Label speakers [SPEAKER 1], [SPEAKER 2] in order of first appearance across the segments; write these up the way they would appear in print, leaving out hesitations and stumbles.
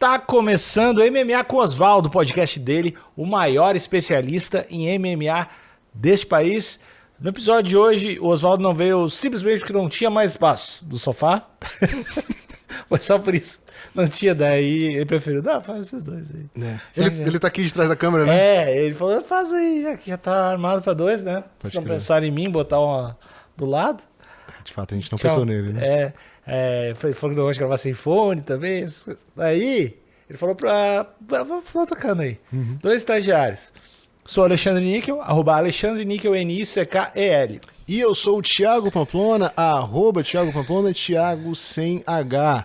[SPEAKER 1] Está começando o MMA com Osvaldo, podcast dele, o maior especialista em MMA deste país. No episódio de hoje, o Osvaldo não veio simplesmente porque não tinha mais espaço do sofá. Foi só por isso. Não tinha, daí ele preferiu, faz vocês dois aí.
[SPEAKER 2] É. Ele tá aqui de trás da câmera, né?
[SPEAKER 1] Ele falou, faz aí, já tá armado pra dois, né? Se não pensar em mim, botar uma do lado.
[SPEAKER 2] De fato, a gente não pensou nele, né?
[SPEAKER 1] Falou que não gosta de gravar sem fone também. Aí, ele falou falou tocando aí. Dois estagiários. Sou Alexandre Níquel, @Alexandre Níquel, Nickkel.
[SPEAKER 2] E eu sou o Thiago Pamplona, @Thiago Pamplona, Thiago sem H.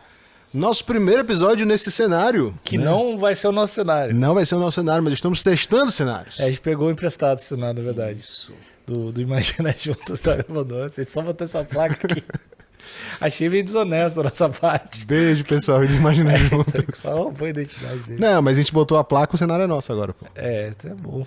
[SPEAKER 2] Nosso primeiro episódio nesse cenário.
[SPEAKER 1] Que não vai ser o nosso cenário.
[SPEAKER 2] Não vai ser o nosso cenário, mas estamos testando cenários.
[SPEAKER 1] A gente pegou emprestado esse cenário, na verdade. Isso. Do Imagina Juntos da Gravadora. A gente só botou essa placa aqui. Achei meio desonesto a nossa parte.
[SPEAKER 2] Beijo, pessoal, de Imagina Juntos.
[SPEAKER 1] Só roubou a identidade dele.
[SPEAKER 2] Não, mas a gente botou a placa, o cenário é nosso agora, pô.
[SPEAKER 1] Tá bom.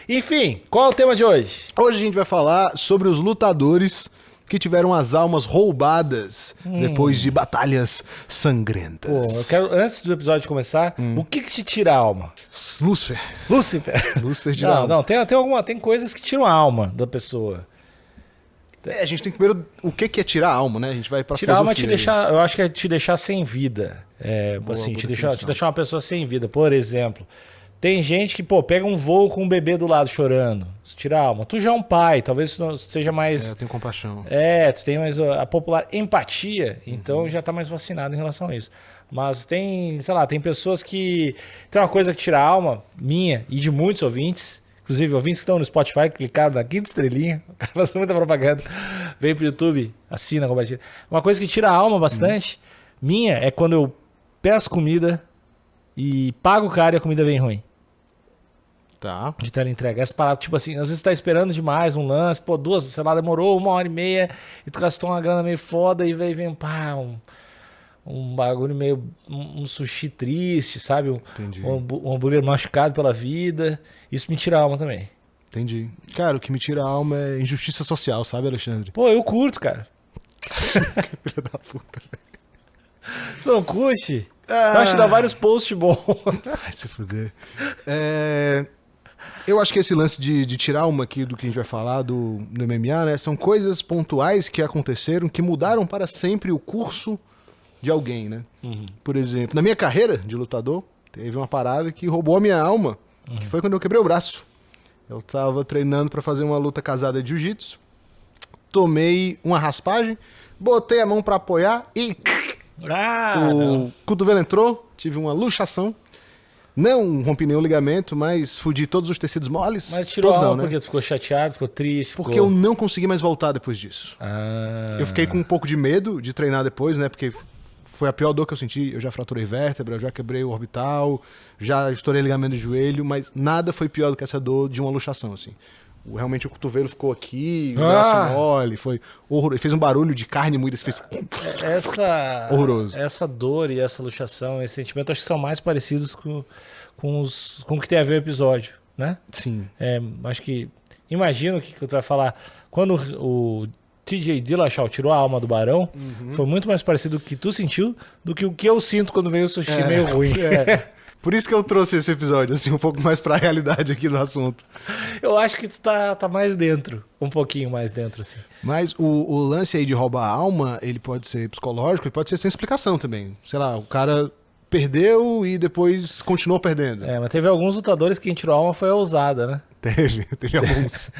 [SPEAKER 1] Enfim, qual é o tema de hoje?
[SPEAKER 2] Hoje a gente vai falar sobre os lutadores que tiveram as almas roubadas depois de batalhas sangrentas.
[SPEAKER 1] Pô, eu quero, antes do episódio começar, o que te tira a alma?
[SPEAKER 2] Lúcifer. Lúcifer tira a alma.
[SPEAKER 1] Não, tem coisas que tiram a alma da pessoa.
[SPEAKER 2] A gente tem que primeiro, o que é tirar a alma, né? A gente vai pra
[SPEAKER 1] tirar a alma é
[SPEAKER 2] filosofia.
[SPEAKER 1] eu acho que é te deixar sem vida. Te deixar uma pessoa sem vida. Por exemplo, tem gente que, pega um voo com um bebê do lado chorando. Isso tira a alma. Tu já é um pai, talvez isso seja mais...
[SPEAKER 2] Eu tenho compaixão.
[SPEAKER 1] Tu tem mais a popular empatia, então já tá mais vacinado em relação a isso. Mas tem pessoas que... Tem uma coisa que tira a alma, minha e de muitos ouvintes, inclusive ouvintes que estão no Spotify, clicaram na quinta estrelinha, o cara faz muita propaganda, vem pro YouTube, assina, compartilha. Uma coisa que tira a alma bastante, minha, é quando eu peço comida e pago o cara e a comida vem ruim.
[SPEAKER 2] Tá.
[SPEAKER 1] De teleentrega. Essa parada, tipo assim, às vezes tu tá esperando demais um lance, sei lá, demorou 1h30 e tu gastou uma grana meio foda e vem um bagulho meio, um sushi triste, sabe? Um hambúrguer machucado pela vida. Isso me tira a alma também.
[SPEAKER 2] Entendi. Cara, o que me tira a alma é injustiça social, sabe, Alexandre?
[SPEAKER 1] Eu curto, cara.
[SPEAKER 2] Filha da puta.
[SPEAKER 1] Tu não curte? Eu acho que dá vários posts bons.
[SPEAKER 2] Ai, se fuder. Eu acho que esse lance de tirar uma aqui do que a gente vai falar do MMA, né? São coisas pontuais que aconteceram que mudaram para sempre o curso de alguém, né? Por exemplo, na minha carreira de lutador, teve uma parada que roubou a minha alma, que foi quando eu quebrei o braço. Eu tava treinando para fazer uma luta casada de jiu-jitsu, tomei uma raspagem, botei a mão para apoiar e o cotovelo entrou, tive uma luxação. Não rompi nenhum ligamento, mas fudi todos os tecidos moles.
[SPEAKER 1] Mas tirou a alma,
[SPEAKER 2] né?
[SPEAKER 1] Porque tu ficou chateado, ficou triste?
[SPEAKER 2] Porque eu não consegui mais voltar depois disso. Eu fiquei com um pouco de medo de treinar depois, né? Porque foi a pior dor que eu senti. Eu já fraturei vértebra, eu já quebrei o orbital, já estourei ligamento do joelho, mas nada foi pior do que essa dor de uma luxação, assim. Realmente o cotovelo ficou aqui, o braço mole, foi horroroso. Fez um barulho de carne moída, fez... horroroso.
[SPEAKER 1] Essa dor e essa luxação, esse sentimento, acho que são mais parecidos com o que tem a ver o episódio, né?
[SPEAKER 2] Sim.
[SPEAKER 1] Acho que... Imagino que tu vai falar... Quando o TJ Dillashaw tirou a alma do Barão, foi muito mais parecido com o que tu sentiu do que o que eu sinto quando veio o sushi meio ruim.
[SPEAKER 2] Por isso que eu trouxe esse episódio, assim, um pouco mais pra realidade aqui do assunto.
[SPEAKER 1] Eu acho que tu tá mais dentro, um pouquinho mais dentro, assim.
[SPEAKER 2] Mas o lance aí de roubar a alma, ele pode ser psicológico e pode ser sem explicação também. Sei lá, o cara perdeu e depois continuou perdendo.
[SPEAKER 1] Mas teve alguns lutadores que quem tirou a alma foi a ousada, né?
[SPEAKER 2] Teve alguns.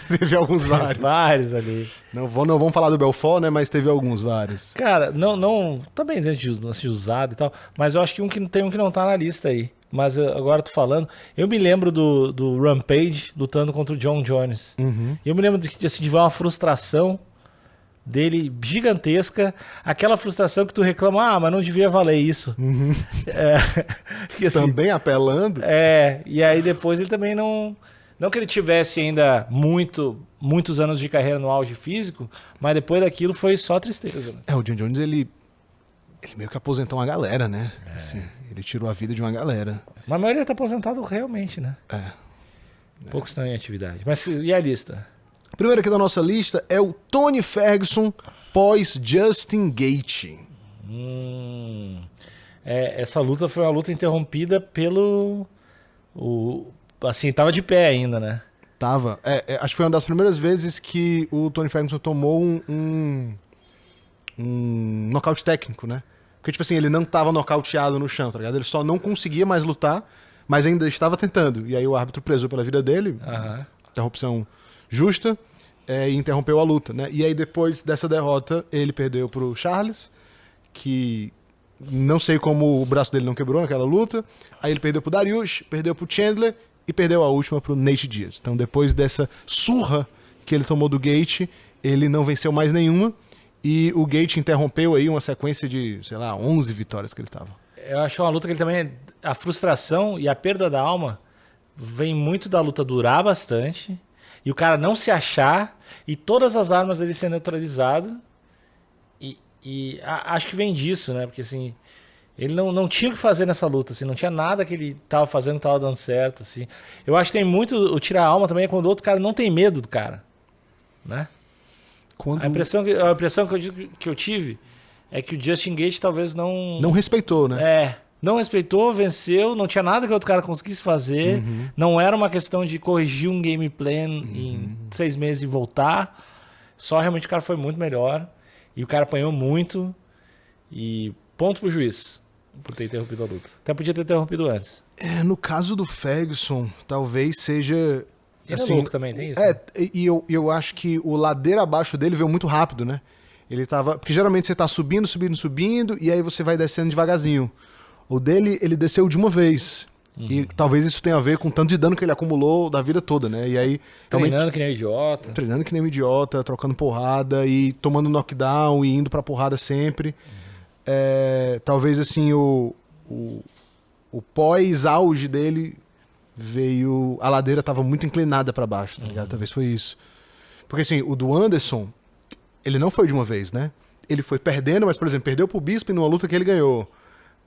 [SPEAKER 2] Teve alguns vários.
[SPEAKER 1] Vários ali.
[SPEAKER 2] Não vamos falar do Belfort, né? Mas teve alguns vários.
[SPEAKER 1] Cara, não também dentro de usado e tal, mas eu acho que tem um que não tá na lista aí. Mas agora eu tô falando, eu me lembro do Rampage lutando contra o John Jones. E eu me lembro de ver uma frustração dele gigantesca, aquela frustração que tu reclama, mas não devia valer isso.
[SPEAKER 2] E assim, também apelando.
[SPEAKER 1] E aí depois ele também não que ele tivesse ainda muitos anos de carreira no auge físico, mas depois daquilo foi só tristeza. Né?
[SPEAKER 2] O John Jones, ele meio que aposentou uma galera, né? Assim, ele tirou a vida de uma galera.
[SPEAKER 1] Mas a maioria tá aposentado realmente, né? Poucos estão em atividade. Mas e a lista?
[SPEAKER 2] Primeiro aqui da nossa lista é o Tony Ferguson pós Justin Gaethje.
[SPEAKER 1] essa luta foi uma luta interrompida pelo... assim, tava de pé ainda, né?
[SPEAKER 2] Tava. Acho que foi uma das primeiras vezes que o Tony Ferguson tomou um nocaute técnico, né? Porque, tipo assim, ele não tava nocauteado no chão, tá ligado? Ele só não conseguia mais lutar, mas ainda estava tentando. E aí o árbitro prezou pela vida dele, interrupção justa, e interrompeu a luta, né? E aí depois dessa derrota, ele perdeu pro Charles, que não sei como o braço dele não quebrou naquela luta. Aí ele perdeu pro Dariush, perdeu pro Chandler e perdeu a última pro Nate Diaz. Então depois dessa surra que ele tomou do Gate, ele não venceu mais nenhuma. E o Gate interrompeu aí uma sequência de, sei lá, 11 vitórias que ele tava.
[SPEAKER 1] Eu acho uma luta que ele também... A frustração e a perda da alma vem muito da luta durar bastante e o cara não se achar e todas as armas dele ser neutralizadas. Acho que vem disso, né? Porque assim, ele não tinha o que fazer nessa luta, assim, não tinha nada que ele tava fazendo que tava dando certo, assim. Eu acho que tem muito... O tirar a alma também é quando o outro cara não tem medo do cara, né? A impressão que eu tive é que o Justin Gaethje talvez não...
[SPEAKER 2] Não respeitou, né?
[SPEAKER 1] Não respeitou, venceu, não tinha nada que o outro cara conseguisse fazer. Não era uma questão de corrigir um game plan em 6 meses e voltar. Só realmente o cara foi muito melhor. E o cara apanhou muito. E ponto pro juiz por ter interrompido a luta. Até podia ter interrompido antes.
[SPEAKER 2] No caso do Ferguson, talvez seja...
[SPEAKER 1] Ele
[SPEAKER 2] assim,
[SPEAKER 1] é louco também, tem isso?
[SPEAKER 2] E eu acho que o ladeira abaixo dele veio muito rápido, né? Ele tava... Porque geralmente você tá subindo, e aí você vai descendo devagarzinho. O dele, ele desceu de uma vez. E talvez isso tenha a ver com o tanto de dano que ele acumulou da vida toda, né? E aí...
[SPEAKER 1] Treinando que nem um idiota.
[SPEAKER 2] Treinando que nem um idiota, trocando porrada e tomando knockdown e indo pra porrada sempre. Talvez, assim, o pós-auge dele veio... A ladeira tava muito inclinada pra baixo, tá ligado? Talvez foi isso. Porque, assim, o do Anderson, ele não foi de uma vez, né? Ele foi perdendo, mas, por exemplo, perdeu pro Bisping numa luta que ele ganhou.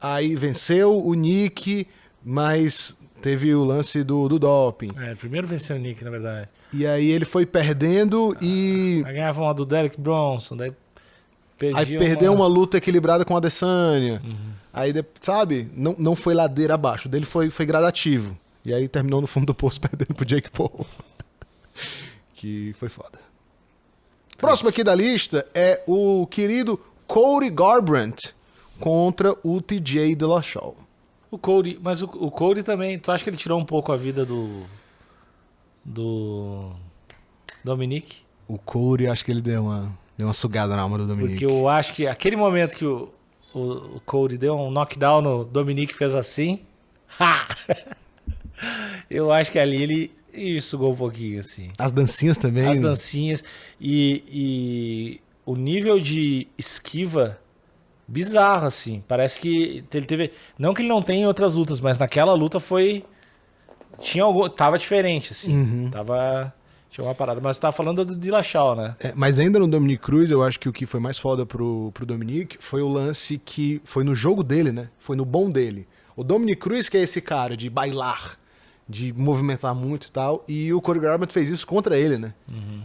[SPEAKER 2] Aí venceu o Nick, mas teve o lance do doping.
[SPEAKER 1] Primeiro venceu o Nick, na verdade.
[SPEAKER 2] E aí ele foi perdendo e...
[SPEAKER 1] Aí ganhava uma do Derek Bronson, daí
[SPEAKER 2] Aí perdeu uma luta equilibrada com a Adesanya. Aí, sabe, não foi ladeira abaixo. O dele foi gradativo. E aí terminou no fundo do poço perdendo pro Jake Paul. Que foi foda. Próximo aqui da lista é o querido Cody Garbrandt contra o TJ Dillashaw.
[SPEAKER 1] O Cody, mas o Cody também, tu acha que ele tirou um pouco a vida do Dominic?
[SPEAKER 2] O Cody, acho que ele deu uma sugada na alma do Dominic.
[SPEAKER 1] Porque eu acho que aquele momento que o Cody deu um knockdown no Dominic, fez assim, eu acho que ali ele sugou um pouquinho, assim.
[SPEAKER 2] As dancinhas também.
[SPEAKER 1] As dancinhas e o nível de esquiva bizarro, assim. Parece que ele teve... Não que ele não tenha em outras lutas, mas naquela luta tava diferente, assim. Tinha uma parada. Mas você tava falando do Dillashaw, né?
[SPEAKER 2] Mas ainda no Dominic Cruz, eu acho que o que foi mais foda pro Dominic foi o lance que foi no jogo dele, né? Foi no bom dele. O Dominic Cruz, que é esse cara de bailar, de movimentar muito e tal, e o Cody Garbrandt fez isso contra ele, né?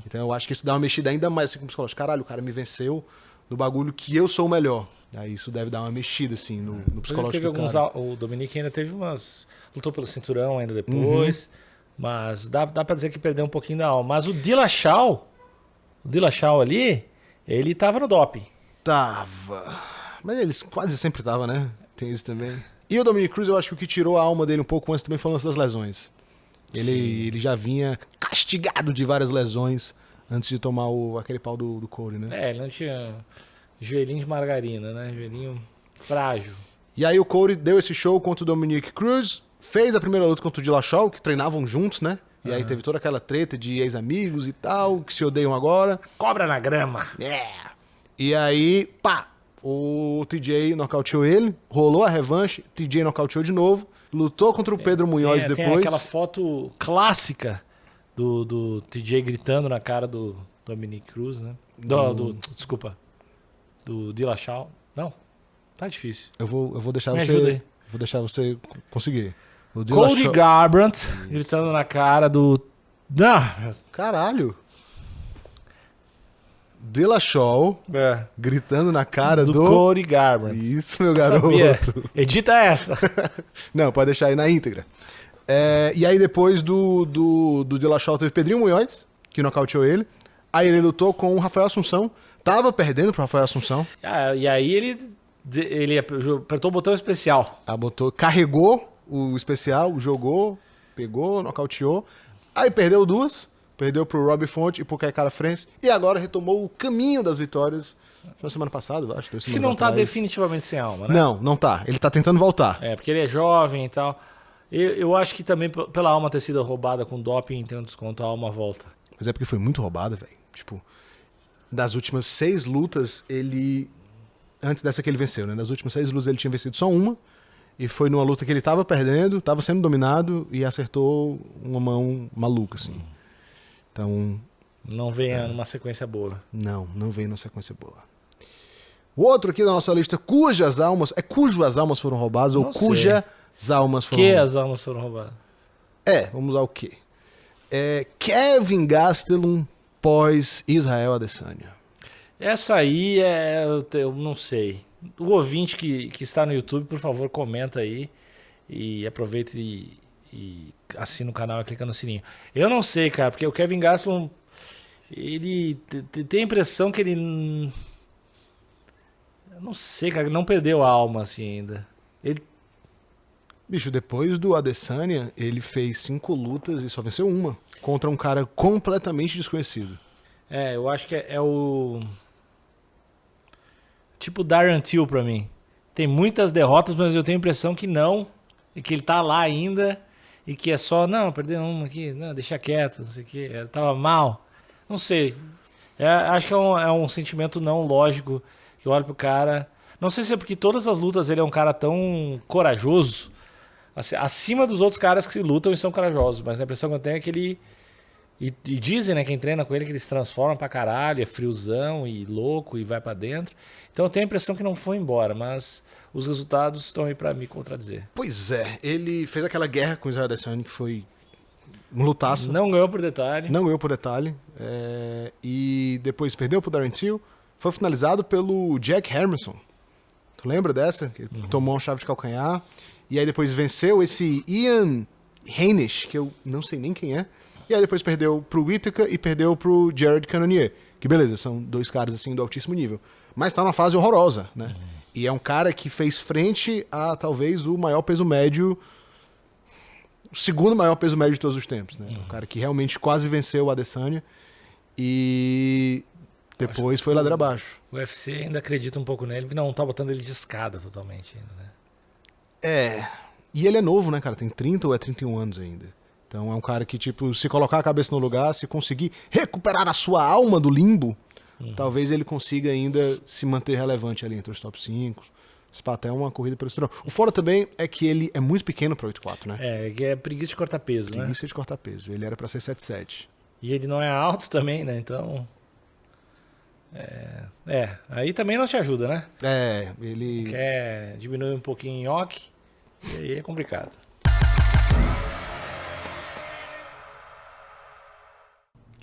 [SPEAKER 2] Então eu acho que isso dá uma mexida ainda mais assim, como psicológico. Caralho, o cara me venceu no bagulho que eu sou o melhor. Aí isso deve dar uma mexida, assim, no psicológico do cara.
[SPEAKER 1] O Dominic ainda teve lutou pelo cinturão ainda depois, mas dá pra dizer que perdeu um pouquinho da alma. Mas o Dillashaw ali, ele tava no doping.
[SPEAKER 2] Tava. Mas eles quase sempre tava, né? Tem isso também. E o Dominic Cruz, eu acho que o que tirou a alma dele um pouco antes também foi o lance das lesões. Ele já vinha castigado de várias lesões antes de tomar aquele pau do Cody, né?
[SPEAKER 1] Ele não tinha joelhinho de margarina, né? Joelhinho frágil.
[SPEAKER 2] E aí o Cody deu esse show contra o Dominic Cruz, fez a primeira luta contra o Dillashaw, que treinavam juntos, né? E aí teve toda aquela treta de ex-amigos e tal, que se odeiam agora.
[SPEAKER 1] Cobra na grama.
[SPEAKER 2] E aí, pá, o TJ nocauteou ele, rolou a revanche, TJ nocauteou de novo, lutou contra o Pedro Munhoz depois.
[SPEAKER 1] Tem aquela foto clássica do TJ gritando na cara do Dominic Cruz, né? Desculpa. Do Dillashaw. Não, tá difícil.
[SPEAKER 2] Eu vou deixar
[SPEAKER 1] Me
[SPEAKER 2] você...
[SPEAKER 1] ajuda aí.
[SPEAKER 2] Vou deixar você conseguir. O
[SPEAKER 1] Cody Garbrandt gritando na cara do...
[SPEAKER 2] Caralho! Dillashaw gritando na cara do
[SPEAKER 1] Cody Garbrandt.
[SPEAKER 2] Isso, meu garoto.
[SPEAKER 1] Sabia. Edita essa.
[SPEAKER 2] Não, pode deixar aí na íntegra. E aí depois do Dillashaw teve Pedrinho Munhoz, que nocauteou ele. Aí ele lutou com o Rafael Assunção. Tava perdendo pro Rafael Assunção.
[SPEAKER 1] E aí ele apertou o botão especial.
[SPEAKER 2] Carregou o especial, jogou, pegou, nocauteou. Aí perdeu duas. Perdeu pro Robbie Fonte e pro Kai France. E agora retomou o caminho das vitórias. Foi na semana passada, eu acho.
[SPEAKER 1] Acho que não tá definitivamente sem alma, né?
[SPEAKER 2] Não tá. Ele tá tentando voltar.
[SPEAKER 1] Porque ele é jovem e tal. Eu acho que também pela alma ter sido roubada com doping, tem um desconto, a alma volta.
[SPEAKER 2] Mas é porque foi muito roubada, velho. Tipo, das últimas 6 lutas, ele... Antes dessa que ele venceu, né? Das últimas 6 lutas ele tinha vencido só uma. E foi numa luta que ele tava perdendo, tava sendo dominado e acertou uma mão maluca, assim. Então...
[SPEAKER 1] Não vem numa sequência boa.
[SPEAKER 2] Não vem numa sequência boa. O outro aqui da nossa lista, cujo as almas foram roubadas, ou cujas almas foram roubadas.
[SPEAKER 1] As almas foram roubadas?
[SPEAKER 2] Vamos usar o quê? Kevin Gastelum pós Israel Adesanya.
[SPEAKER 1] Essa aí eu não sei. O ouvinte que está no YouTube, por favor, comenta aí e aproveita e assina o canal e clica no sininho. Eu não sei, cara, porque o Kevin Gastelum, ele tem a impressão que ele... Eu não sei, cara, ele não perdeu a alma assim ainda.
[SPEAKER 2] Bicho, depois do Adesanya, ele fez 5 lutas e só venceu uma. Contra um cara completamente desconhecido.
[SPEAKER 1] Eu acho que é o... Tipo Darren Till pra mim. Tem muitas derrotas, mas eu tenho a impressão que não. E que ele tá lá ainda. E que é só, não, perdeu uma aqui, não, deixa quieto, não sei o que. Tava mal. Não sei. Acho que é um sentimento não lógico. Que eu olho pro cara... Não sei se é porque todas as lutas ele é um cara tão corajoso. Assim, acima dos outros caras que lutam e são corajosos. Mas a impressão que eu tenho é que ele... E dizem, né, quem treina com ele, que ele se transforma pra caralho, é friozão e louco e vai pra dentro. Então eu tenho a impressão que não foi embora, mas os resultados estão aí pra me contradizer.
[SPEAKER 2] Pois é, ele fez aquela guerra com o Israel Adesanya, que foi um lutaço.
[SPEAKER 1] Não ganhou por detalhe.
[SPEAKER 2] E depois perdeu pro Darren Till. Foi finalizado pelo Jack Hermanson. Tu lembra dessa? Que ele tomou uma chave de calcanhar. E aí depois venceu esse Ian Heinisch, que eu não sei nem quem é. E aí depois perdeu pro Whittaker e perdeu pro Jared Cannonier. Que beleza, são 2 caras assim do altíssimo nível. Mas tá numa fase horrorosa, né? E é um cara que fez frente a talvez o maior peso médio... O segundo maior peso médio de todos os tempos, né? Um cara que realmente quase venceu o Adesanya. E depois foi ladeira abaixo.
[SPEAKER 1] O UFC ainda acredita um pouco nele, porque não tá botando ele de escada totalmente ainda, né?
[SPEAKER 2] E ele é novo, né, cara? Tem 30 ou 31 anos ainda. Então é um cara que, tipo, se colocar a cabeça no lugar, se conseguir recuperar a sua alma do limbo, talvez ele consiga ainda se manter relevante ali entre os top 5. Se pá, até uma corrida pelo cinturão. O fora também é que ele é muito pequeno para 8'4", né?
[SPEAKER 1] Que é preguiça de cortar peso, né?
[SPEAKER 2] Preguiça de cortar peso. Ele era para ser 7'7".
[SPEAKER 1] E ele não é alto também, né? Então... aí também não te ajuda, né?
[SPEAKER 2] Ele...
[SPEAKER 1] Quer diminuir um pouquinho em nhoque, e aí é complicado.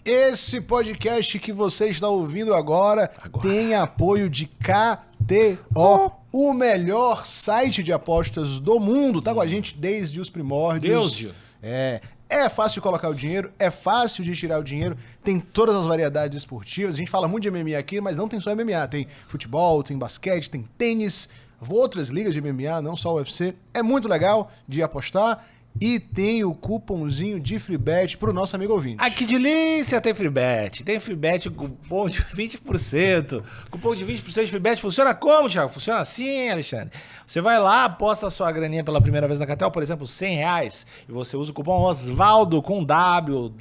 [SPEAKER 2] Esse podcast que você está ouvindo agora tem apoio de KTO, o melhor site de apostas do mundo. Tá com a gente desde os primórdios. É fácil de colocar o dinheiro, é fácil de tirar o dinheiro, tem todas as variedades esportivas. A gente fala muito de MMA aqui, mas não tem só MMA. Tem futebol, tem basquete, tem tênis, outras ligas de MMA, não só o UFC. É muito legal de apostar. E tem o cupomzinho de FreeBet pro nosso amigo ouvinte.
[SPEAKER 1] Ah, que delícia! Tem FreeBet. Tem FreeBet, cupom de 20%. Cupom de 20% de FreeBet funciona como, Thiago? Funciona assim, Alexandre. Você vai lá, aposta a sua graninha pela primeira vez na KTO, por exemplo, R$100. E você usa o cupom Osvaldo com W,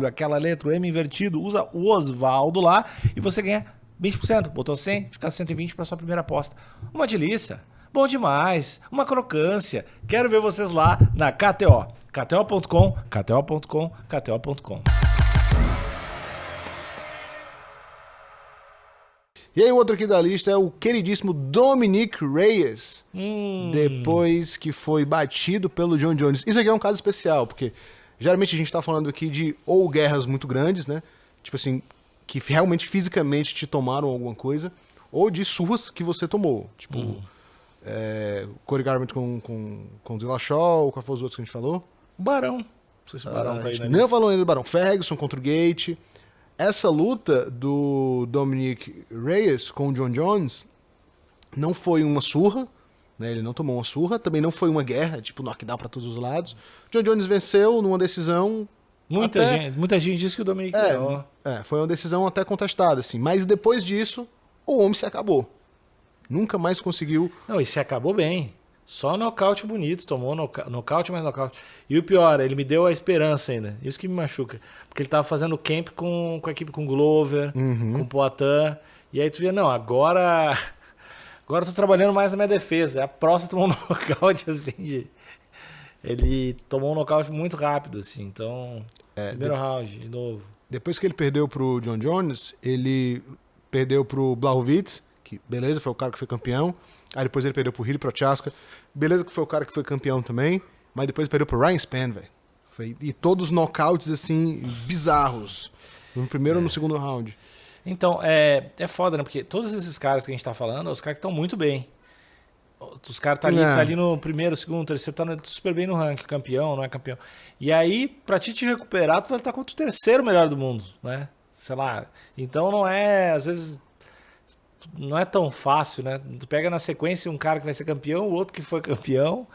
[SPEAKER 1] aquela letra, o M invertido. Usa o Osvaldo lá e você ganha 20%. Botou 100, fica 120 para sua primeira aposta. Uma delícia. Bom demais, uma crocância. Quero ver vocês lá na KTO. KTO.com, KTO.com, KTO.com.
[SPEAKER 2] E aí o outro aqui da lista é o queridíssimo Dominic Reyes. Depois que foi batido pelo John Jones. Isso aqui é um caso especial, porque geralmente a gente tá falando aqui de ou guerras muito grandes, né? Tipo assim, que realmente fisicamente te tomaram alguma coisa, ou de surras que você tomou. Tipo, Cody Garbrandt com o Dillashaw, qual foi os outros que a gente falou?
[SPEAKER 1] O Barão. Não sei se o Barão tá aí, né?
[SPEAKER 2] Não falou ainda do Barão. Ferguson contra o Gate. Essa luta do Dominic Reyes com o John Jones não foi uma surra, né? Ele não tomou uma surra. Também não foi uma guerra, tipo knockdown pra todos os lados. John Jones venceu numa decisão...
[SPEAKER 1] Muita gente disse que o Dominic ganhou.
[SPEAKER 2] Foi uma decisão até contestada, assim. Mas depois disso, o homem se acabou. Nunca mais conseguiu...
[SPEAKER 1] Não, e se acabou bem. Só nocaute bonito, tomou nocaute mais nocaute. E o pior, ele me deu a esperança ainda. Isso que me machuca. Porque ele tava fazendo camp com a equipe com Glover, com Poatan. E aí tu via, não, agora eu tô trabalhando mais na minha defesa. A próxima tomou um nocaute, assim, ele tomou um nocaute muito rápido, assim. Então, primeiro round, de novo.
[SPEAKER 2] Depois que ele perdeu pro John Jones, ele perdeu pro Blachowicz, que beleza, foi o cara que foi campeão. Aí depois ele perdeu pro Hiri Prochaska. Beleza que foi o cara que foi campeão também. Mas depois ele perdeu pro Ryan Spann, velho. E todos os nocautes, assim, bizarros. No primeiro ou no segundo round.
[SPEAKER 1] Então, é foda, né? Porque todos esses caras que a gente tá falando, os caras que estão muito bem. Os caras tá ali no primeiro, segundo, terceiro, tá super bem no ranking. Campeão, não é campeão. E aí, pra te recuperar, tu vai estar contra o terceiro melhor do mundo, né? Sei lá. Então não é, às vezes... Não é tão fácil, né? Tu pega na sequência um cara que vai ser campeão, o outro que foi campeão,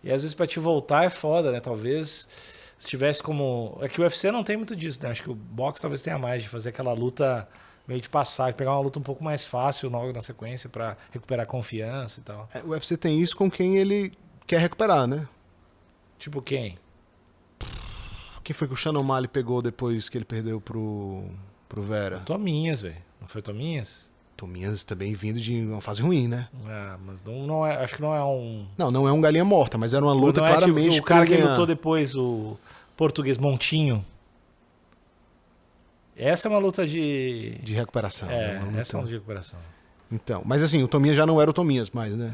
[SPEAKER 1] e às vezes pra te voltar é foda, né? Talvez se tivesse como... É que o UFC não tem muito disso, né? Acho que o boxe talvez tenha mais, de fazer aquela luta meio de passar, de pegar uma luta um pouco mais fácil logo na sequência pra recuperar confiança e tal.
[SPEAKER 2] O UFC tem isso com quem ele quer recuperar, né?
[SPEAKER 1] Tipo quem?
[SPEAKER 2] Quem foi que o Shannon O'Malley pegou depois que ele perdeu pro Vera?
[SPEAKER 1] Tominhas, velho. Não foi Tominhas?
[SPEAKER 2] Tominhas também vindo de uma fase ruim, né?
[SPEAKER 1] Mas não é, acho que não é um...
[SPEAKER 2] Não é um galinha morta, mas era uma luta claramente...
[SPEAKER 1] Tipo, o cara que lutou depois, o português Montinho. Essa é uma luta de
[SPEAKER 2] recuperação.
[SPEAKER 1] Essa é uma luta de recuperação.
[SPEAKER 2] Então, mas assim, o Tominhas já não era o Tominhas mais, né?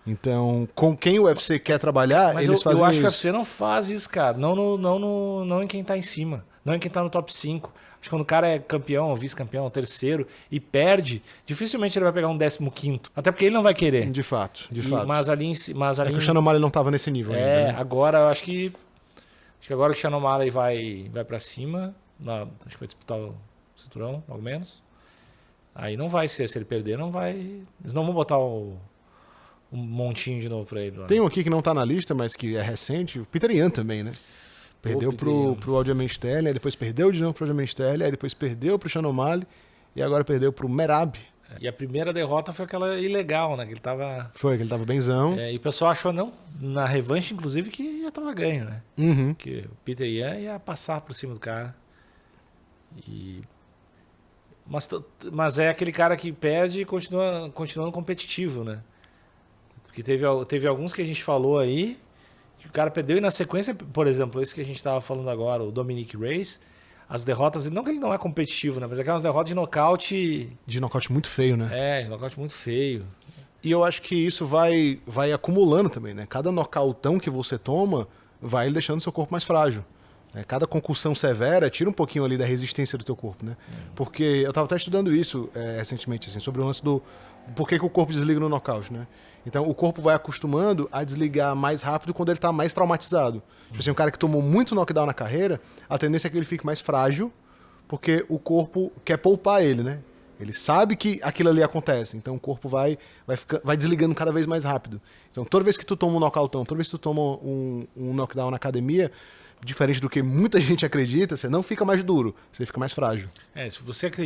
[SPEAKER 2] Então, com quem o UFC quer trabalhar,
[SPEAKER 1] mas
[SPEAKER 2] eles fazem isso.
[SPEAKER 1] Eu acho que o UFC não faz isso, cara. Não em quem tá em cima. Não em quem tá no top 5. Acho que quando o cara é campeão, ou vice-campeão, ou terceiro, e perde, dificilmente ele vai pegar um 15º. Até porque ele não vai querer.
[SPEAKER 2] De fato.
[SPEAKER 1] Mas ali
[SPEAKER 2] é que o Shannon O'Malley não tava nesse nível ainda, né?
[SPEAKER 1] Agora eu acho que... Acho que agora o Shannon O'Malley vai pra cima. Acho que vai disputar o cinturão, algo menos. Aí não vai ser. Se ele perder, não vai... Eles não vão botar um montinho de novo pra ele. Lá.
[SPEAKER 2] Tem um aqui que não tá na lista, mas que é recente. O Peter Yan também, né? Perdeu pro Aljamain Sterling, aí depois perdeu de novo pro Aljamain Sterling, aí depois perdeu pro Shannon O'Malley e agora perdeu pro Merab.
[SPEAKER 1] E a primeira derrota foi aquela ilegal, né? Que ele tava...
[SPEAKER 2] Foi, que ele tava benzão.
[SPEAKER 1] E o pessoal achou, na revanche, inclusive, que já tava ganho, né? Que o Peter Yan ia passar por cima do cara. Mas é aquele cara que perde e continuando competitivo, né? Porque teve alguns que a gente falou aí, que o cara perdeu e na sequência, por exemplo, esse que a gente estava falando agora, o Dominic Reyes, as derrotas, não que ele não é competitivo, né? Mas é aquelas derrotas de nocaute...
[SPEAKER 2] De nocaute muito feio, né?
[SPEAKER 1] De nocaute muito feio.
[SPEAKER 2] E eu acho que isso vai acumulando também, né? Cada nocautão que você toma vai deixando seu corpo mais frágil. Cada concussão severa tira um pouquinho ali da resistência do teu corpo, né? Porque eu estava até estudando isso recentemente, assim, sobre o lance do por que o corpo desliga no nocaute, né? Então o corpo vai acostumando a desligar mais rápido quando ele está mais traumatizado. Tipo assim, um cara que tomou muito knockdown na carreira, a tendência é que ele fique mais frágil, porque o corpo quer poupar ele, né? Ele sabe que aquilo ali acontece, então o corpo vai desligando cada vez mais rápido. Então toda vez que tu toma um knockoutão, toda vez que tu toma um knockdown na academia, diferente do que muita gente acredita, você não fica mais duro, você fica mais frágil.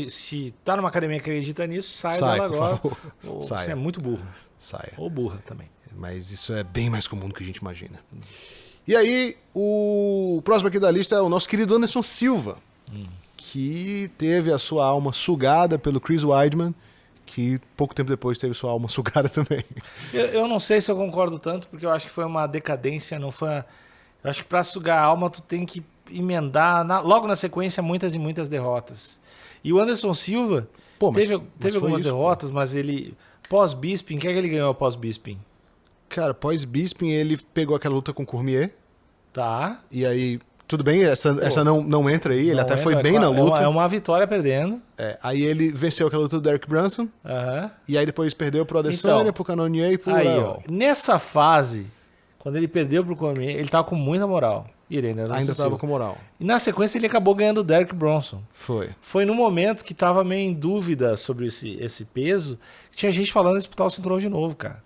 [SPEAKER 1] Se tá numa academia e acredita nisso, sai dela agora. Ou você é muito burro.
[SPEAKER 2] Saia.
[SPEAKER 1] Ou burra também.
[SPEAKER 2] Mas isso é bem mais comum do que a gente imagina. E aí, o próximo aqui da lista é o nosso querido Anderson Silva, que teve a sua alma sugada pelo Chris Weidman, que pouco tempo depois teve sua alma sugada também.
[SPEAKER 1] Eu não sei se eu concordo tanto, porque eu acho que foi uma decadência, não foi... Eu acho que pra sugar a alma, tu tem que emendar logo na sequência muitas e muitas derrotas. E o Anderson Silva teve algumas derrotas, mas ele... Pós-Bisping, quem é que ele ganhou pós-Bisping?
[SPEAKER 2] Cara, pós-Bisping ele pegou aquela luta com o Cormier.
[SPEAKER 1] Tá.
[SPEAKER 2] E aí tudo bem, essa não entra aí, ele até foi bem na
[SPEAKER 1] É
[SPEAKER 2] luta.
[SPEAKER 1] uma vitória perdendo.
[SPEAKER 2] Aí ele venceu aquela luta do Derek Brunson, e aí depois perdeu pro Adesanya,
[SPEAKER 1] Então,
[SPEAKER 2] pro Cannonier e pro
[SPEAKER 1] Aí,
[SPEAKER 2] Raul.
[SPEAKER 1] nessa fase, quando ele perdeu pro Cormier, ele tava com muita moral. E ele
[SPEAKER 2] Ainda tava com moral.
[SPEAKER 1] E na sequência ele acabou ganhando o Derek Bronson. Foi no momento que tava meio em dúvida sobre esse peso, que tinha gente falando em disputar o cinturão de novo, cara.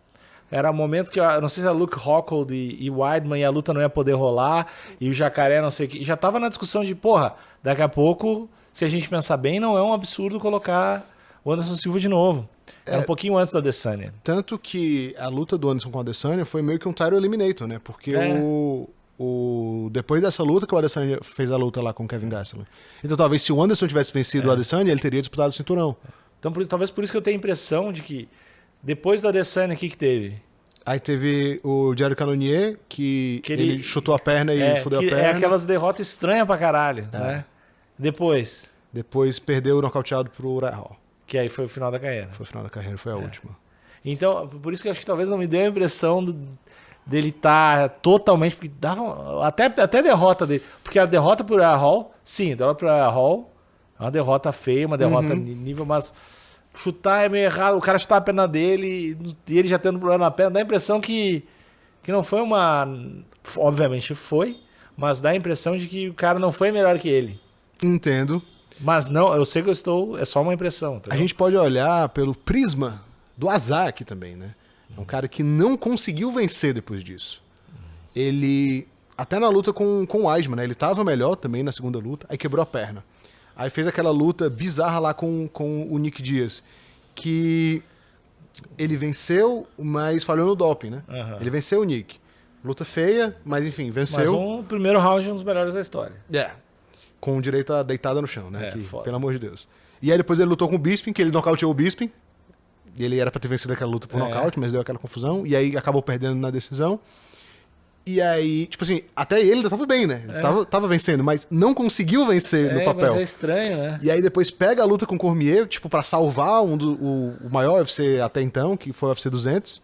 [SPEAKER 1] Era um momento que, eu não sei se era Luke Rockhold e Weidman e a luta não ia poder rolar, e o Jacaré não sei o que. E já tava na discussão de, porra, daqui a pouco, se a gente pensar bem, não é um absurdo colocar o Anderson Silva de novo. Era um pouquinho antes do Adesanya.
[SPEAKER 2] Tanto que a luta do Anderson com o Adesanya foi meio que um title eliminator, né? Porque depois dessa luta que o Adesanya fez a luta lá com o Kevin Gastelum. Então talvez se o Anderson tivesse vencido o Adesanya, ele teria disputado o cinturão.
[SPEAKER 1] Então talvez por isso que eu tenho a impressão de que depois do Adesanya, o que teve?
[SPEAKER 2] Aí teve o Jared Cannonier, que ele chutou a perna e fudeu a perna.
[SPEAKER 1] É aquelas derrotas estranhas pra caralho, né? Depois
[SPEAKER 2] perdeu nocauteado pro Rahal.
[SPEAKER 1] Que aí foi o final da carreira.
[SPEAKER 2] Foi o final da carreira, foi a última.
[SPEAKER 1] Então, por isso que eu acho que talvez não me deu a impressão dele estar totalmente... Porque dava até a derrota dele. Porque a derrota pro Rahal, sim, a derrota pro Rahal é uma derrota feia, uma derrota nível, mas... Chutar é meio errado, o cara chutar a perna dele e ele já tendo problema na perna, dá a impressão que não foi uma... Obviamente foi, mas dá a impressão de que o cara não foi melhor que ele.
[SPEAKER 2] Entendo.
[SPEAKER 1] Mas não, eu sei que é só uma impressão. Tá?
[SPEAKER 2] A gente pode olhar pelo prisma do azar aqui também, né? É um cara que não conseguiu vencer depois disso. Ele, até na luta com o Weidman, né? Ele tava melhor também na segunda luta, aí quebrou a perna. Aí fez aquela luta bizarra lá com o Nick Diaz, que ele venceu, mas falhou no doping, né? Ele venceu o Nick. Luta feia, mas enfim, venceu.
[SPEAKER 1] Mas primeiro round um dos melhores da história.
[SPEAKER 2] Com direito a deitada no chão, né? Pelo amor de Deus. E aí depois ele lutou com o Bisping, que ele nocauteou o Bisping. E ele era pra ter vencido aquela luta por nocaute, mas deu aquela confusão. E aí acabou perdendo na decisão. E aí, tipo assim, até ele ainda tava bem, né? Ele tava vencendo, mas não conseguiu vencer no papel.
[SPEAKER 1] Mas é estranho, né?
[SPEAKER 2] E aí depois pega a luta com o Cormier, tipo, pra salvar o maior UFC até então, que foi o UFC 200.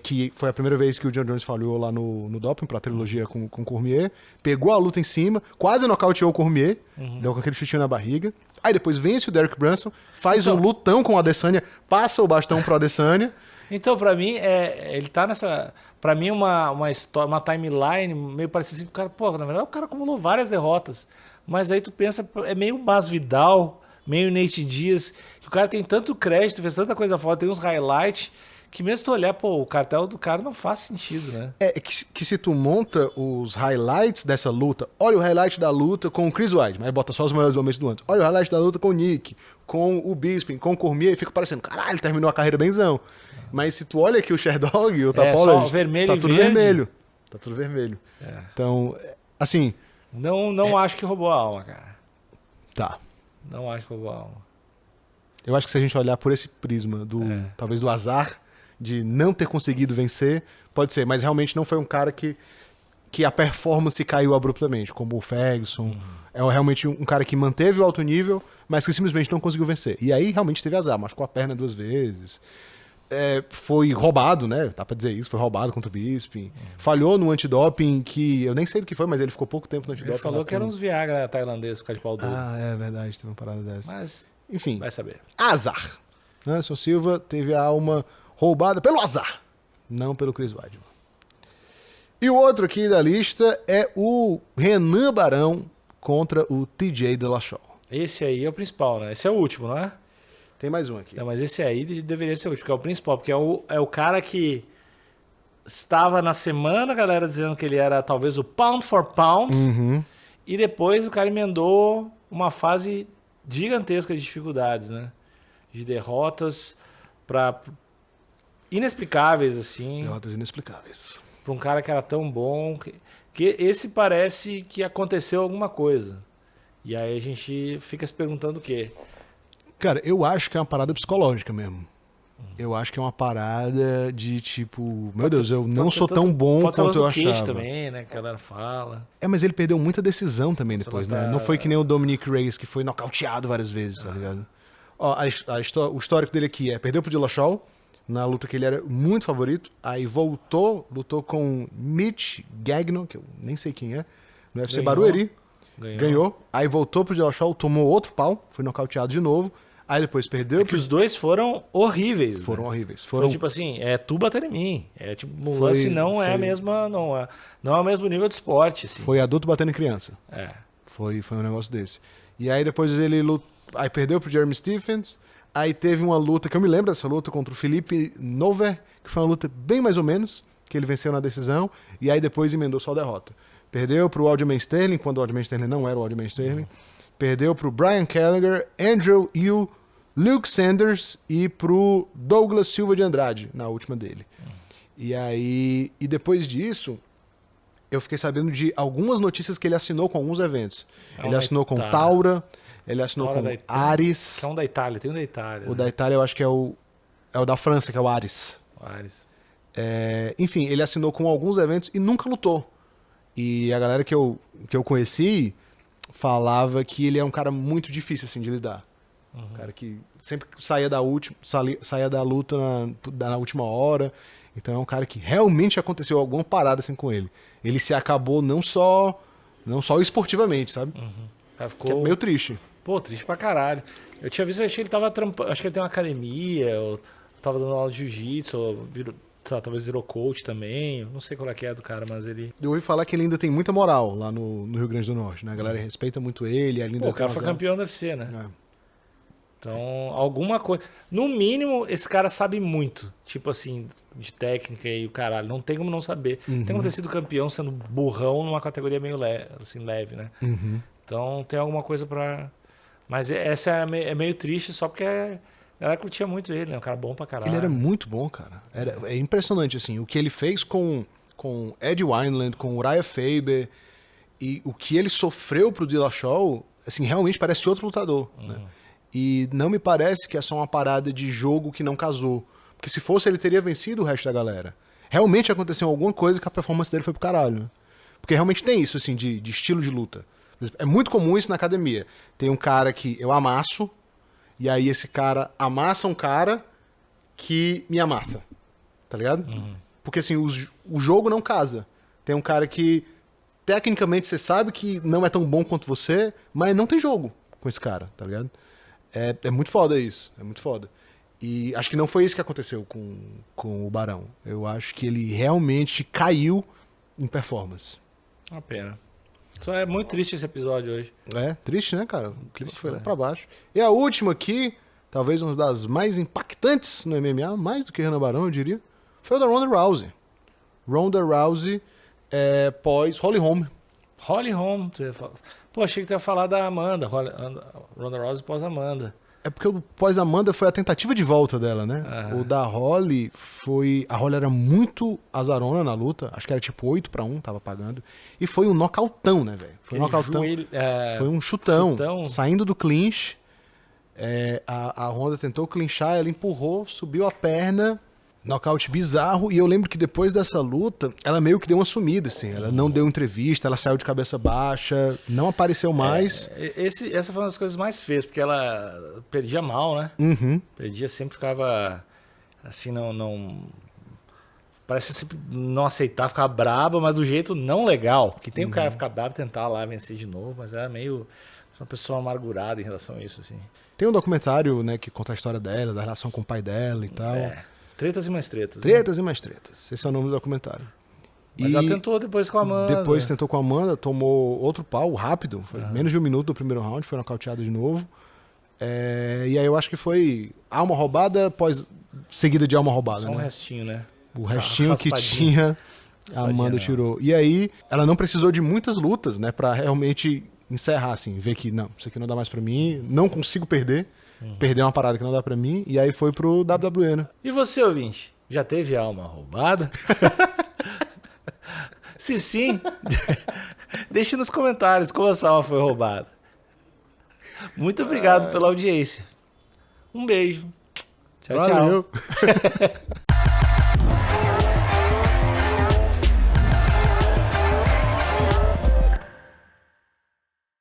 [SPEAKER 2] Que foi a primeira vez que o John Jones falhou lá no doping pra trilogia com o Cormier. Pegou a luta em cima, quase nocauteou o Cormier, deu com aquele chutinho na barriga. Aí depois vence o Derek Brunson, faz um lutão com o Adesanya, passa o bastão pro Adesanya.
[SPEAKER 1] Então, pra mim, ele tá nessa... Pra mim, uma história, uma timeline meio parecida assim, o cara, pô, na verdade, o cara acumulou várias derrotas. Mas aí tu pensa, é meio Masvidal, meio Nate Diaz, que o cara tem tanto crédito, fez tanta coisa foda, tem uns highlights, que mesmo se tu olhar, pô, o cartel do cara não faz sentido, né?
[SPEAKER 2] Que se tu monta os highlights dessa luta, olha o highlight da luta com o Chris Weidman, aí bota só os melhores momentos do antes. Olha o highlight da luta com o Nick, com o Bisping, com o Cormier, e fica parecendo, caralho, ele terminou a carreira benzão. Mas se tu olha aqui o Sherdog, o Tapology,
[SPEAKER 1] vermelho
[SPEAKER 2] tá tudo vermelho. Tá tudo vermelho. Então, assim...
[SPEAKER 1] Não acho que roubou a alma, cara.
[SPEAKER 2] Tá.
[SPEAKER 1] Não acho que roubou a alma.
[SPEAKER 2] Eu acho que se a gente olhar por esse prisma, talvez do azar, de não ter conseguido vencer, pode ser. Mas realmente não foi um cara que a performance caiu abruptamente, como o Ferguson. É realmente um cara que manteve o alto nível, mas que simplesmente não conseguiu vencer. E aí realmente teve azar, machucou a perna 2 vezes. Foi roubado, né? Dá pra dizer isso, foi roubado contra o Bisping. Falhou no antidoping, que eu nem sei do que foi, mas ele ficou pouco tempo no antidoping.
[SPEAKER 1] Ele falou que eram uns Viagra tailandeses com de pau duro.
[SPEAKER 2] É verdade, teve uma parada dessa.
[SPEAKER 1] Mas,
[SPEAKER 2] enfim,
[SPEAKER 1] vai saber.
[SPEAKER 2] Azar. Anderson Silva teve a alma roubada pelo azar, não pelo Chris Weidman. E o outro aqui da lista é o Renan Barão contra o TJ Dillashaw.
[SPEAKER 1] Esse aí é o principal, né? Esse é o último, não é?
[SPEAKER 2] Tem mais um aqui.
[SPEAKER 1] Não, mas esse aí deveria ser o último, porque é o principal, porque é o cara que estava na semana, a galera dizendo que ele era talvez o pound for pound, e depois o cara emendou uma fase gigantesca de dificuldades, né? De derrotas inexplicáveis, assim.
[SPEAKER 2] Derrotas inexplicáveis.
[SPEAKER 1] Para um cara que era tão bom, que esse parece que aconteceu alguma coisa. E aí a gente fica se perguntando o quê?
[SPEAKER 2] Cara, eu acho que é uma parada psicológica mesmo. Eu acho que é uma parada de tipo, meu Deus, eu não sou tão bom quanto eu achava.
[SPEAKER 1] Também, né, que a galera fala.
[SPEAKER 2] Mas ele perdeu muita decisão também depois, né? Não foi que nem o Dominic Reyes, que foi nocauteado várias vezes, tá ligado? Ó, o histórico dele aqui perdeu pro Dillashaw, na luta que ele era muito favorito, aí lutou com Mitch Gagnon, que eu nem sei quem é, no no UFC
[SPEAKER 1] Ganhou.
[SPEAKER 2] Barueri. Ganhou. Aí voltou pro Dillashaw, tomou outro pau, foi nocauteado de novo. Aí depois perdeu.
[SPEAKER 1] Que os dois foram horríveis.
[SPEAKER 2] Foram
[SPEAKER 1] né?
[SPEAKER 2] horríveis.
[SPEAKER 1] Foi tipo assim, tu bater em mim. É tipo, o lance é a mesma, não é o mesmo nível de esporte. Assim.
[SPEAKER 2] Foi adulto batendo em criança.
[SPEAKER 1] É.
[SPEAKER 2] Foi um negócio desse. E aí depois ele aí perdeu pro Jeremy Stephens. Aí teve uma luta, que eu me lembro dessa luta, contra o Felipe Nover, que foi uma luta bem mais ou menos, que ele venceu na decisão. E aí depois emendou só a derrota. Perdeu pro Aljamain Sterling, quando o Aljamain Sterling não era o Aljamain Sterling. Perdeu pro Brian Gallagher, Andrew Yu, Luke Sanders e pro Douglas Silva de Andrade, na última dele. E aí, e depois disso, eu fiquei sabendo de algumas notícias que ele assinou com alguns eventos. Ele assinou com Taura, ele assinou com Ares.
[SPEAKER 1] Que é um da Itália, tem um da Itália.
[SPEAKER 2] O da Itália eu acho que é o da França, que é o Ares.
[SPEAKER 1] Ares.
[SPEAKER 2] Enfim, ele assinou com alguns eventos e nunca lutou. E a galera que eu conheci falava que ele é um cara muito difícil assim, de lidar. Um cara que sempre saía da luta na última hora. Então é um cara que realmente aconteceu alguma parada assim com ele. Ele se acabou não só esportivamente, sabe?
[SPEAKER 1] Ficou...
[SPEAKER 2] Que é meio triste.
[SPEAKER 1] Pô, triste pra caralho. Eu tinha visto, achei que ele tava trampando. Acho que ele tem uma academia, ou tava dando aula de jiu-jitsu, ou talvez virou coach também. Eu não sei qual é que é do cara, mas ele.
[SPEAKER 2] Eu ouvi falar que ele ainda tem muita moral lá no Rio Grande do Norte, né? A galera respeita muito ele.
[SPEAKER 1] O cara foi campeão da UFC, né? Então, alguma coisa. No mínimo, esse cara sabe muito. Tipo assim, de técnica e o caralho. Não tem como não saber. Tem como ter sido campeão sendo burrão numa categoria meio leve, né? Então, tem alguma coisa pra. Mas essa é meio triste só porque a galera curtia muito ele, né? Um cara bom pra caralho.
[SPEAKER 2] Ele era muito bom, cara. É impressionante, assim. O que ele fez com Eddie Wineland, com Uriah Faber, e o que ele sofreu pro Dillashaw, assim, realmente parece outro lutador, né? E não me parece que é só uma parada de jogo que não casou. Porque se fosse, ele teria vencido o resto da galera. Realmente aconteceu alguma coisa que a performance dele foi pro caralho. Né? Porque realmente tem isso, assim, de estilo de luta. É muito comum isso na academia. Tem um cara que eu amasso, e aí esse cara amassa um cara que me amassa. Tá ligado? Porque assim, o jogo não casa. Tem um cara que, tecnicamente, você sabe que não é tão bom quanto você, mas não tem jogo com esse cara, tá ligado? É muito foda isso. É muito foda. E acho que não foi isso que aconteceu com o Barão. Eu acho que ele realmente caiu em performance.
[SPEAKER 1] Uma pena. Só é muito triste esse episódio hoje.
[SPEAKER 2] Triste, né, cara? O clima foi lá pra baixo. E a última aqui, talvez uma das mais impactantes no MMA, mais do que Renan Barão, eu diria, foi o da Ronda Rousey. Ronda Rousey pós Holly Holm.
[SPEAKER 1] Holly Holm, pô, achei que tu ia falar da Amanda, Ronda Rousey pós Amanda.
[SPEAKER 2] É porque o pós-Amanda foi a tentativa de volta dela, né? O da Holly foi... A Holly era muito azarona na luta. Acho que era tipo 8-1, tava pagando. E foi um nocautão, né, velho? Foi um nocautão. Foi um chutão. Saindo do clinch. A Ronda tentou clinchar, ela empurrou, subiu a perna. Nocaute bizarro. E eu lembro que depois dessa luta, ela meio que deu uma sumida, assim. Ela não deu entrevista, ela saiu de cabeça baixa, não apareceu mais.
[SPEAKER 1] Essa foi uma das coisas mais feias, porque ela perdia mal, né? Perdia, sempre ficava assim, não... Parece sempre não aceitar, ficava braba, mas do jeito não legal. Porque tem o cara ficar brabo e tentar lá vencer de novo, mas era meio uma pessoa amargurada em relação a isso, assim.
[SPEAKER 2] Tem um documentário, né, que conta a história dela, da relação com o pai dela e tal.
[SPEAKER 1] Tretas e mais tretas.
[SPEAKER 2] Tretas e mais tretas. Esse é o nome do documentário.
[SPEAKER 1] Mas ela tentou depois com a Amanda.
[SPEAKER 2] Depois tentou com a Amanda, tomou outro pau rápido. Foi menos de 1 minuto do primeiro round, foi nocauteada de novo. E aí eu acho que foi alma roubada seguida de alma roubada.
[SPEAKER 1] Só um
[SPEAKER 2] né?
[SPEAKER 1] restinho, né?
[SPEAKER 2] O restinho que tinha, a Amanda tirou. E aí ela não precisou de muitas lutas, né? Pra realmente encerrar, assim. Ver que, não, isso aqui não dá mais pra mim. Não consigo perder. Perder uma parada que não dá pra mim. E aí foi pro WWE, né?
[SPEAKER 1] E você, ouvinte? Já teve alma roubada? Se sim, deixe nos comentários como a sua alma foi roubada. Muito obrigado pela audiência. Um beijo. Tchau,
[SPEAKER 2] Valeu.
[SPEAKER 1] tchau.